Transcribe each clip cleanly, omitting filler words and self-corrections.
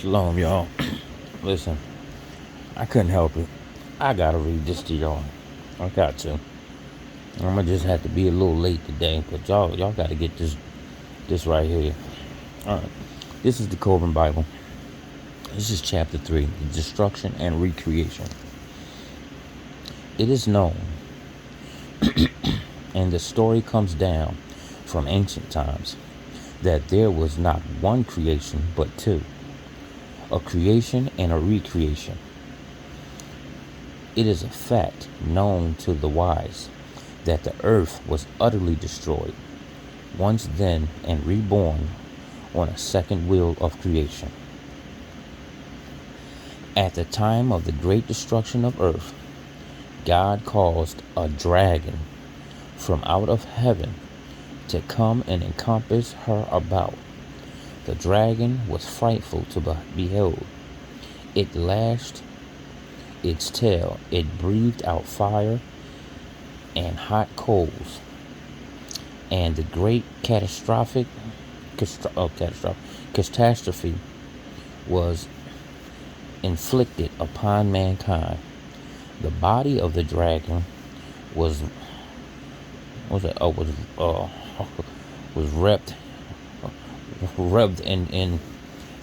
Shalom, y'all. Listen, I couldn't help it. I gotta read this to y'all. I got to. I'm gonna just have to be a little late today, but y'all gotta get this right here. All right. This is the Kolbrin Bible. This is chapter 3, the destruction and recreation. It is known, and the story comes down from ancient times, that there was not one creation but two, a creation and a recreation. It is a fact known to the wise that the earth was utterly destroyed, once then and reborn on a second wheel of creation. At the time of the great destruction of earth, God caused a dragon from out of heaven to come and encompass her about. The dragon was frightful to behold. It lashed its tail, it breathed out fire and hot coals, and the great catastrophe was inflicted upon mankind. The body of the dragon was rubbed in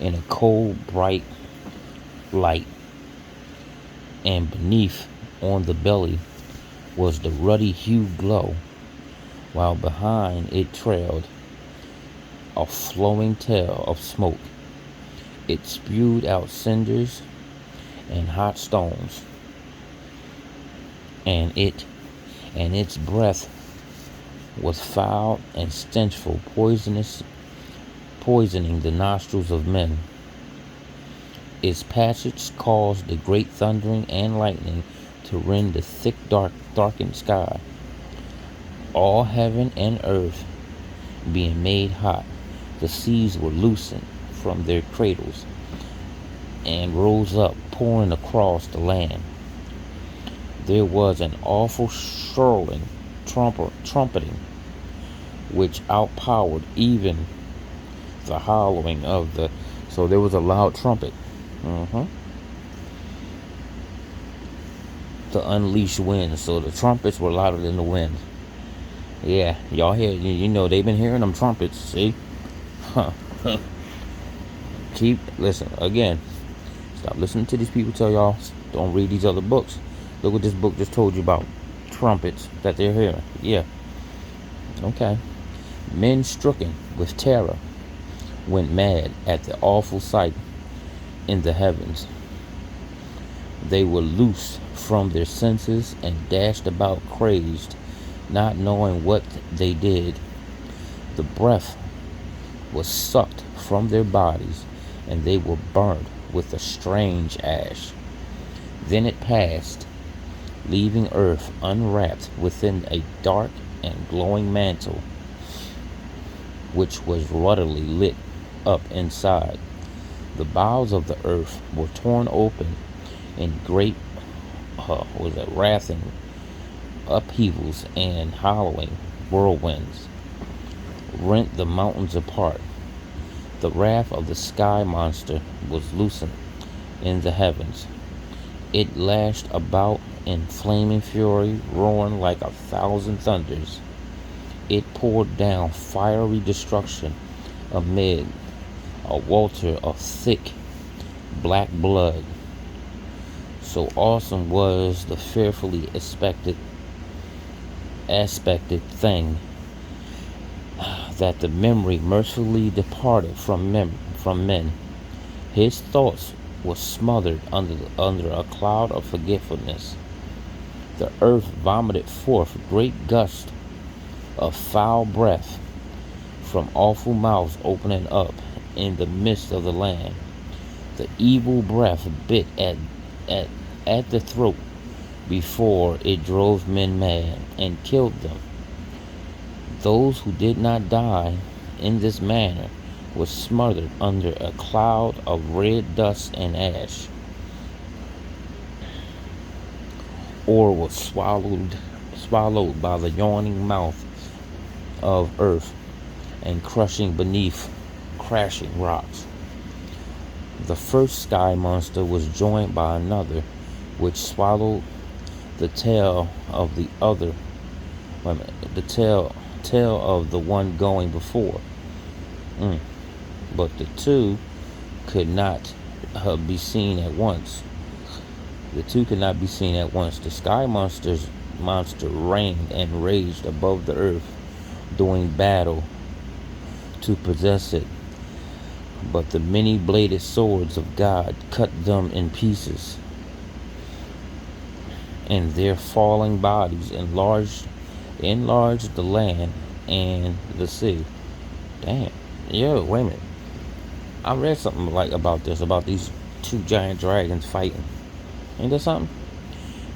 a cold bright light, and beneath on the belly was the ruddy hued glow, while behind it trailed a flowing tail of smoke. It spewed out cinders and hot stones, and its breath was foul and stenchful, poisoning the nostrils of men. Its passage caused the great thundering and lightning to rend the thick, darkened sky. All heaven and earth being made hot, the seas were loosened from their cradles and rose up, pouring across the land. There was an awful shrilling, trumpeting, which outpowered even the hollowing of the. So there was a loud trumpet. The unleashed wind. So the trumpets were louder than the wind. Yeah, y'all hear? You know they've been hearing them trumpets. See? Listen again. Stop listening to these people tell y'all don't read these other books. Look what this book just told you about trumpets that they're hearing. Yeah. Okay. Men stricken with terror went mad at the awful sight in the heavens. They were loosed from their senses and dashed about crazed, not knowing what they did. The breath was sucked from their bodies, and they were burnt with a strange ash. Then it passed, leaving earth unwrapped within a dark and glowing mantle, which was ruddily lit up inside. The bowels of the earth were torn open in great wrathing upheavals, and howling whirlwinds rent the mountains apart. The wrath of the sky monster was loosened in the heavens. It lashed about in flaming fury, roaring like 1,000 thunders. It poured down fiery destruction amid a welter of thick black blood. So awesome was the fearfully aspected thing that the memory mercifully departed from men. His thoughts were smothered under a cloud of forgetfulness. The earth vomited forth great gusts of foul breath from awful mouths opening up in the midst of the land. The evil breath bit at the throat before it drove men mad and killed them. Those who did not die in this manner were smothered under a cloud of red dust and ash, or were swallowed by the yawning mouth of earth and crushing beneath crashing rocks. The first sky monster was joined by another, which swallowed the tail of the other. Wait a minute, the tail of the one going before. But the two could not be seen at once. The two could not be seen at once. The sky monster reigned and raged above the earth, doing battle to possess it. But the many-bladed swords of God cut them in pieces, and their falling bodies enlarged the land and the sea. Damn. Yo, wait a minute. I read something about these two giant dragons fighting. Ain't that something?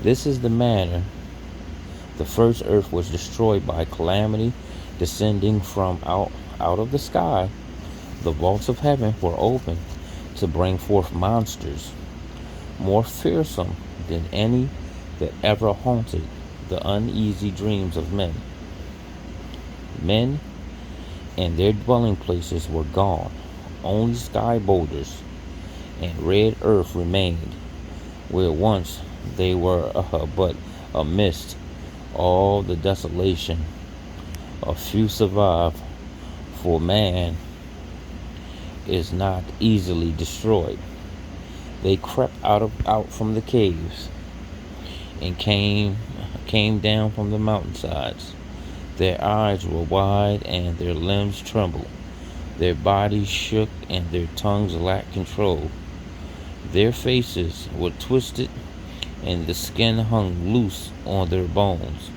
This is the manner the first earth was destroyed by calamity descending from out of the sky. The vaults of heaven were opened to bring forth monsters more fearsome than any that ever haunted the uneasy dreams of men. Men and their dwelling places were gone. Only sky boulders and red earth remained, where once they were but amidst all the desolation. A few survive, for man is not easily destroyed. They crept out from the caves and came down from the mountainsides. Their eyes were wide and their limbs trembled. Their bodies shook and their tongues lacked control. Their faces were twisted and the skin hung loose on their bones.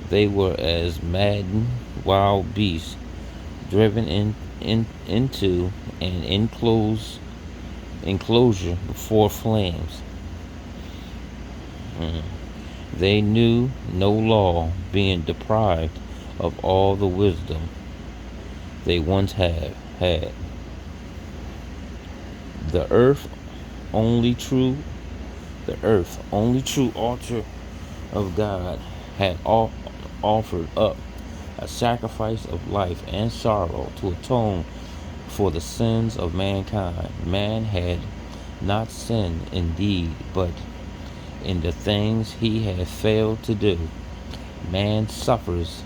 They were as maddened wild beasts driven into an enclosure before flames. They knew no law, being deprived of all the wisdom they once had. The earth, only true altar of God, had offered up a sacrifice of life and sorrow to atone for the sins of mankind. Man had not sinned indeed, but in the things he had failed to do. Man suffers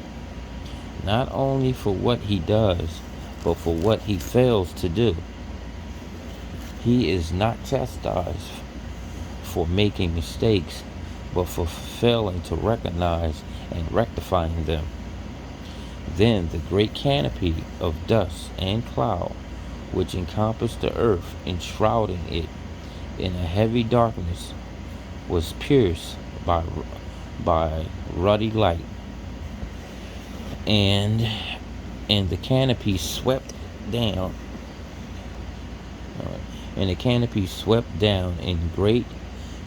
not only for what he does, but for what he fails to do. He is not chastised for making mistakes, but for failing to recognize and rectifying them. Then the great canopy of dust and cloud, which encompassed the earth, enshrouding it in a heavy darkness, was pierced by ruddy light, and the canopy swept down. And the canopy swept down in great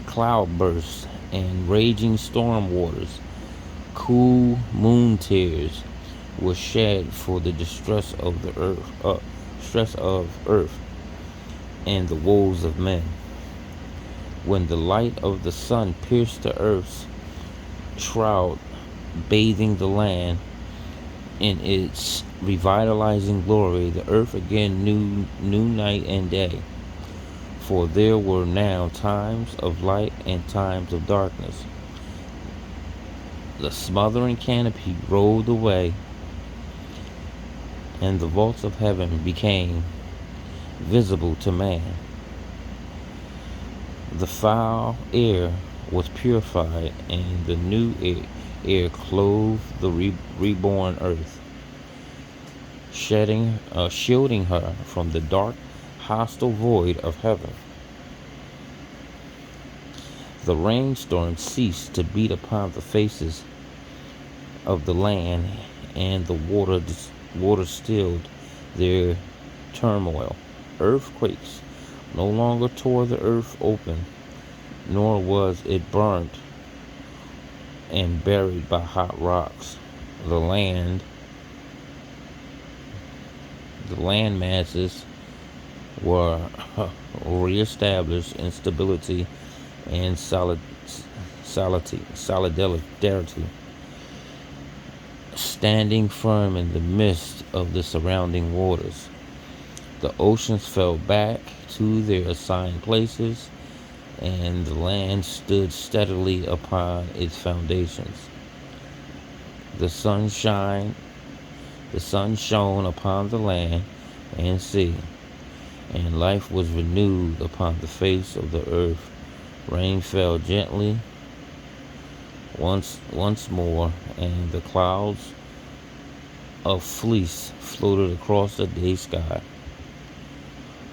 cloudbursts and raging storm waters. Cool moon tears were shed for the distress of the earth, and the woes of men. When the light of the sun pierced the earth's shroud, bathing the land in its revitalizing glory, the earth again knew night and day. For there were now times of light and times of darkness. The smothering canopy rolled away, and the vaults of heaven became visible to man. The foul air was purified, and the new air clothed the reborn earth, shielding her from the dark, hostile void of heaven. The rainstorm ceased to beat upon the faces of the land, and the water stilled their turmoil. Earthquakes no longer tore the earth open, nor was it burnt and buried by hot rocks. The land masses were reestablished in stability and solidarity, standing firm in the midst of the surrounding waters. The oceans fell back to their assigned places, and the land stood steadily upon its foundations. The sun shine, the sun shone upon the land and sea, and life was renewed upon the face of the earth. Rain fell gently once more, and the clouds of fleece floated across the day sky.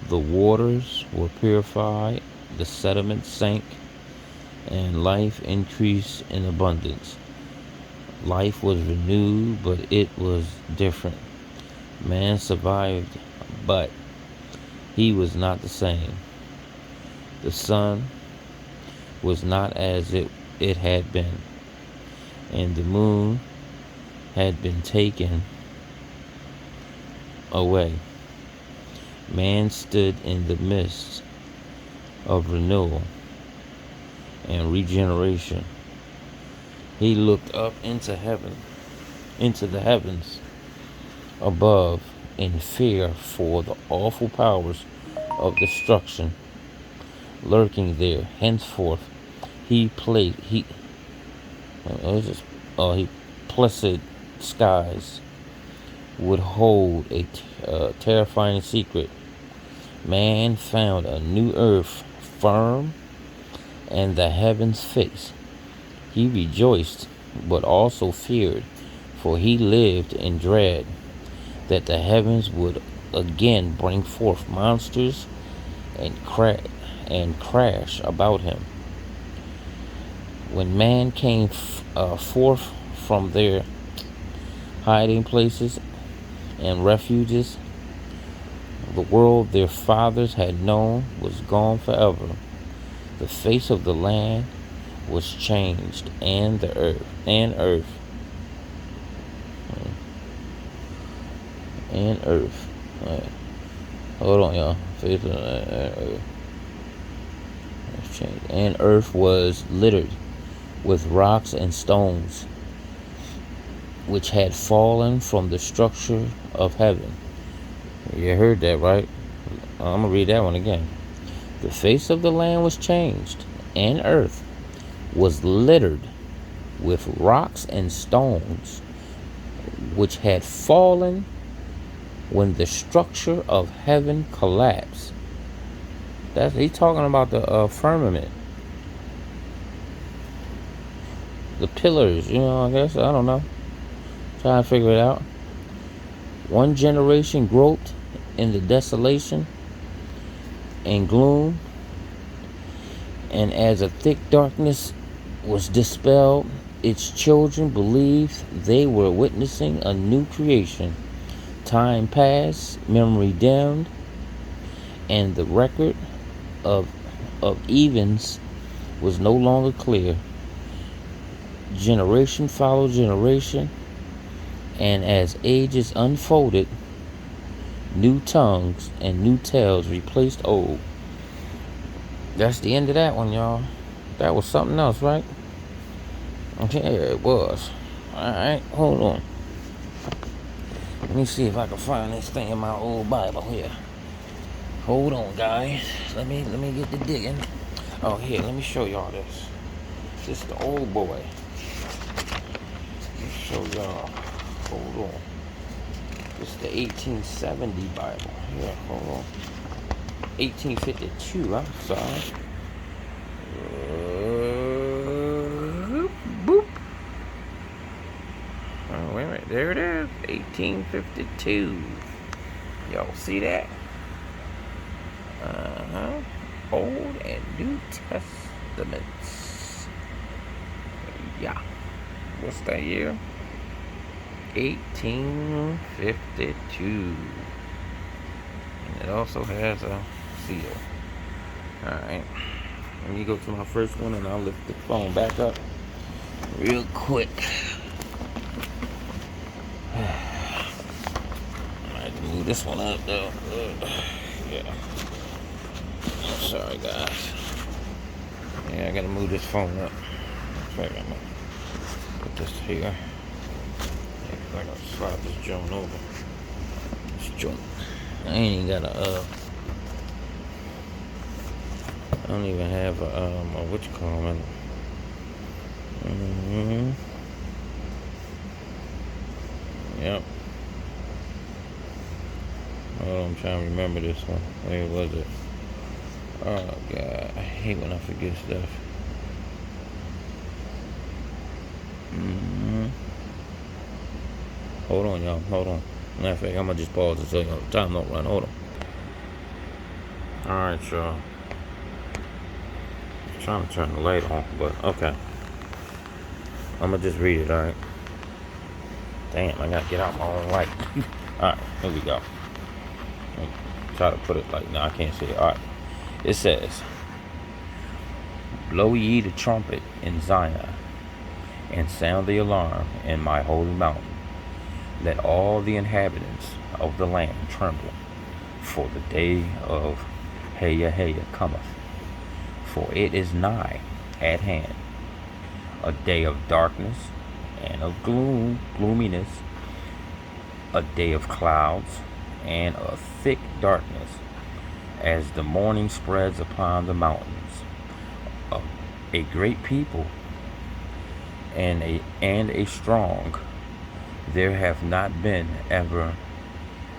The waters were purified, the sediments sank, and life increased in abundance. Life was renewed, but it was different. Man survived, but he was not the same. The sun was not as it had been, and the moon had been taken away. Man stood in the midst of renewal and regeneration. He looked up into the heavens above, in fear for the awful powers of destruction lurking there. Henceforth, he placid skies would hold a terrifying secret. Man found a new earth, firm, and the heavens fixed. He rejoiced, but also feared, for he lived in dread that the heavens would again bring forth monsters and crash about him. When man came forth from their hiding places and refuges, the world their fathers had known was gone forever. The face of the land was changed, and the earth. Hold on, y'all. Face of the earth was changed, and earth was littered with rocks and stones, which had fallen from the structure of heaven. You heard that, right? I'm gonna read that one again. The face of the land was changed, and earth was littered with rocks and stones, which had fallen when the structure of heaven collapsed. He's talking about the firmament, the pillars. I guess, I don't know. Trying to figure it out. One generation groped in the desolation and gloom, and as a thick darkness was dispelled, its children believed they were witnessing a new creation. Time passed, memory dimmed, and the record of events was no longer clear. Generation followed generation, and as ages unfolded, new tongues and new tales replaced old. That's the end of that one, y'all. That was something else, right? Yeah, it was. Alright, hold on. Let me see if I can find this thing in my old Bible here. Hold on, guys. Let me get to digging. Oh, here, let me show y'all this. This is the old boy. Let me show y'all. Hold on. This is the 1870 Bible. Here, hold on. 1852, I'm sorry. Boop. Oh, wait a minute. There it is. 1852. Y'all see that? Old and New Testaments. Yeah. What's that year? 1852. And it also has a seal. Alright. Let me go to my first one and I'll lift the phone back up real quick. Alright, move this one up though. Yeah. Sorry guys. Yeah, I gotta move this phone up. So I'm gonna put this here. I gotta slide this joint over. This joint. I ain't even got a I don't even have a what you call it. Yep. Oh, I'm trying to remember this one. Where was it? Oh God, I hate when I forget stuff. Hold on, y'all. Hold on. Matter of fact, I'm gonna just pause and tell y'all the time don't run. Hold on. All right, y'all. I'm trying to turn the light on, but okay. I'm gonna just read it. All right. Damn, I gotta get out my own light. All right, here we go. Try to put it like, no, I can't see it. All right. It says, "Blow ye the trumpet in Zion, and sound the alarm in my holy mountain. Let all the inhabitants of the land tremble, for the day of Heya cometh. For it is nigh at hand, a day of darkness and of gloominess, a day of clouds and of thick darkness, as the morning spreads upon the mountains. A great people and a strong, there have not been ever